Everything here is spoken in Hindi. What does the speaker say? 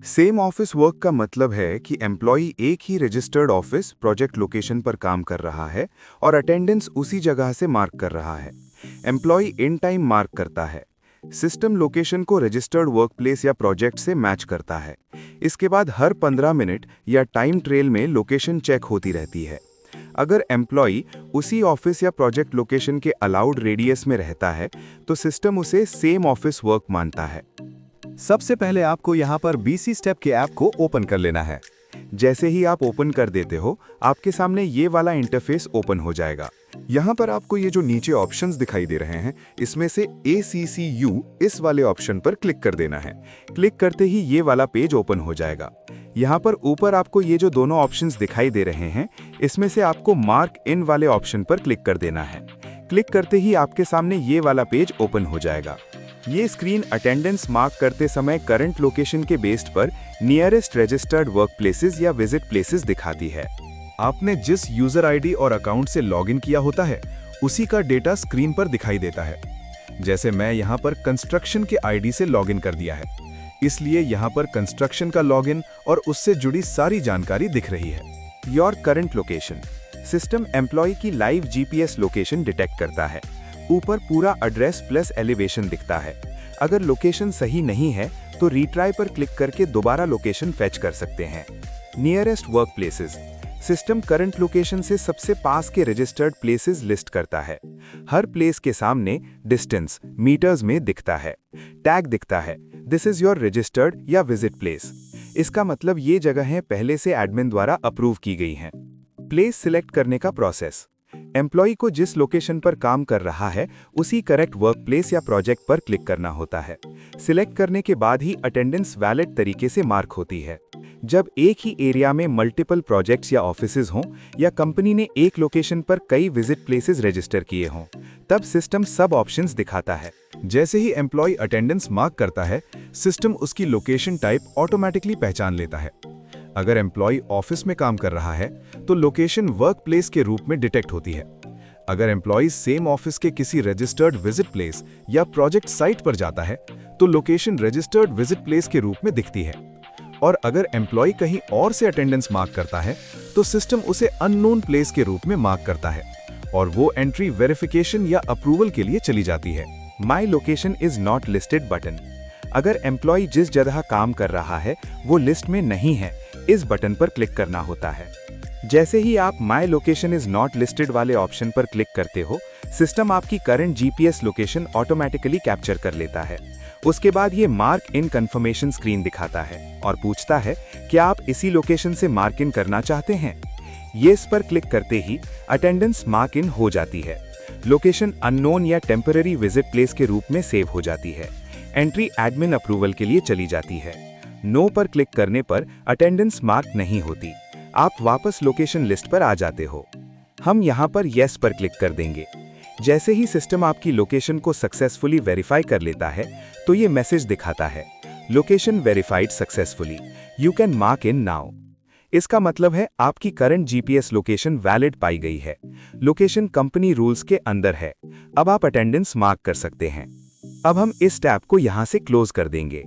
सेम ऑफिस वर्क का मतलब है कि एम्प्लॉई एक ही रजिस्टर्ड ऑफिस प्रोजेक्ट लोकेशन पर काम कर रहा है और अटेंडेंस उसी जगह से मार्क कर रहा है। एम्प्लॉई इन टाइम मार्क करता है। सिस्टम लोकेशन को रजिस्टर्ड वर्कप्लेस या प्रोजेक्ट से मैच करता है। इसके बाद हर 15 मिनट या टाइम ट्रेल में लोकेशन चेक होती रहती है। अगर एम्प्लॉई उसी ऑफिस या प्रोजेक्ट लोकेशन के अलाउड रेडियस में रहता है तो सिस्टम उसे सेम ऑफिस वर्क मानता है। सबसे पहले आपको यहाँ पर BC स्टेप के ऐप को ओपन कर लेना है। जैसे ही आप ओपन कर देते हो, आपके सामने ये वाला इंटरफेस ओपन हो जाएगा। यहाँ पर आपको ये जो नीचे ऑप्शंस दिखाई दे रहे हैं, इसमें से ACCU इस वाले ऑप्शन पर क्लिक कर देना है। क्लिक करते ही ये वाला पेज ओपन हो जाएगा। यहाँ पर ऊपर आपको ये जो दोनों ऑप्शंस दिखाई दे रहे हैं, इसमें से आपको मार्क इन वाले ऑप्शन पर क्लिक कर देना है। क्लिक करते ही आपके सामने ये वाला पेज ओपन हो जाएगा। ये स्क्रीन अटेंडेंस मार्क करते समय करंट लोकेशन के बेस्ड पर नियरेस्ट रजिस्टर्ड वर्क प्लेसेस या विजिट प्लेसेस दिखाती है। आपने जिस यूजर आईडी और अकाउंट से लॉगिन किया होता है, उसी का डेटा स्क्रीन पर दिखाई देता है। जैसे मैं यहाँ पर कंस्ट्रक्शन के आईडी से लॉगिन कर दिया है, इसलिए यहाँ पर कंस्ट्रक्शन का लॉगिन और उससे जुड़ी सारी जानकारी दिख रही है। Your current location system employ की लाइव GPS लोकेशन डिटेक्ट करता है। ऊपर पूरा एड्रेस प्लस एलिवेशन दिखता है। अगर लोकेशन सही नहीं है तो रीट्राई पर क्लिक करके दोबारा लोकेशन फेच कर सकते हैं। Nearest work places system current location से सबसे पास के रजिस्टर्ड प्लेसेस लिस्ट करता है। हर प्लेस के सामने डिस्टेंस मीटर्स में दिखता है। टैग दिखता है, दिस इज योर रजिस्टर्ड या विजिट प्लेस। इसका मतलब ये जगहें पहले से एडमिन द्वारा अप्रूव की गई हैं। प्लेस सिलेक्ट करने का प्रोसेस एम्प्लॉय को जिस लोकेशन पर काम कर रहा है उसी करेक्ट वर्क प्लेस या प्रोजेक्ट पर क्लिक करना होता है। सिलेक्ट करने के बाद ही अटेंडेंस वैलिड तरीके से मार्क होती है। जब एक ही एरिया में मल्टीपल प्रोजेक्ट्स या ऑफिसेज हों या कंपनी ने एक लोकेशन पर कई विजिट प्लेसेस रजिस्टर किए हों, तब सिस्टम सब ऑप्शंस दिखाता है। जैसे ही एम्प्लॉय अटेंडेंस मार्क करता है, सिस्टम उसकी लोकेशन टाइप ऑटोमेटिकली पहचान लेता है। अगर एम्प्लॉय ऑफिस में काम कर रहा है तो लोकेशन वर्क प्लेस के रूप में डिटेक्ट होती है। अगर एम्प्लॉय सेम ऑफिस के किसी रजिस्टर्ड विजिट प्लेस या प्रोजेक्ट साइट पर जाता है तो लोकेशन रजिस्टर्ड विजिट प्लेस के रूप में दिखती है। और अगर एम्प्लॉय कहीं और से अटेंडेंस मार्क करता है तो सिस्टम उसे अननोन प्लेस के रूप में मार्क करता है और वो एंट्री वेरिफिकेशन या अप्रूवल के लिए चली जाती है। My location is not listed button अगर एम्प्लॉय जिस जगह काम कर रहा है वो लिस्ट में नहीं है, इस बटन पर क्लिक करना होता है। जैसे ही आप my location is not listed वाले ऑप्शन पर क्लिक करते हो, सिस्टम आपकी current GPS location automatically capture कर लेता है। उसके बाद ये मार्क इन कंफर्मेशन स्क्रीन दिखाता है और पूछता है कि आप इसी लोकेशन से मार्क इन करना चाहते हैं। येस पर क्लिक करते ही अटेंडेंस मार्क इन हो जाती है। लोकेशन अननोन या टेम्पररी विजिट प्लेस के रूप में सेव हो जाती है। एंट्री एडमिन अप्रूवल के लिए चली जाती है। नो पर क्लिक करने पर अटेंडेंस मार्क नहीं होती। आप वापस लोकेशन लिस्ट पर आ जाते हो। हम यहाँ पर येस पर क्लिक कर देंगे। जैसे ही सिस्टम आपकी लोकेशन को सक्सेसफुली वेरीफाई कर लेता है तो ये मैसेज दिखाता है, location verified successfully, you can mark in now. इसका मतलब है आपकी करंट GPS लोकेशन वैलिड पाई गई है। लोकेशन कंपनी रूल्स के अंदर है। अब आप अटेंडेंस मार्क कर सकते हैं। अब हम इस टैब को यहाँ से क्लोज कर देंगे।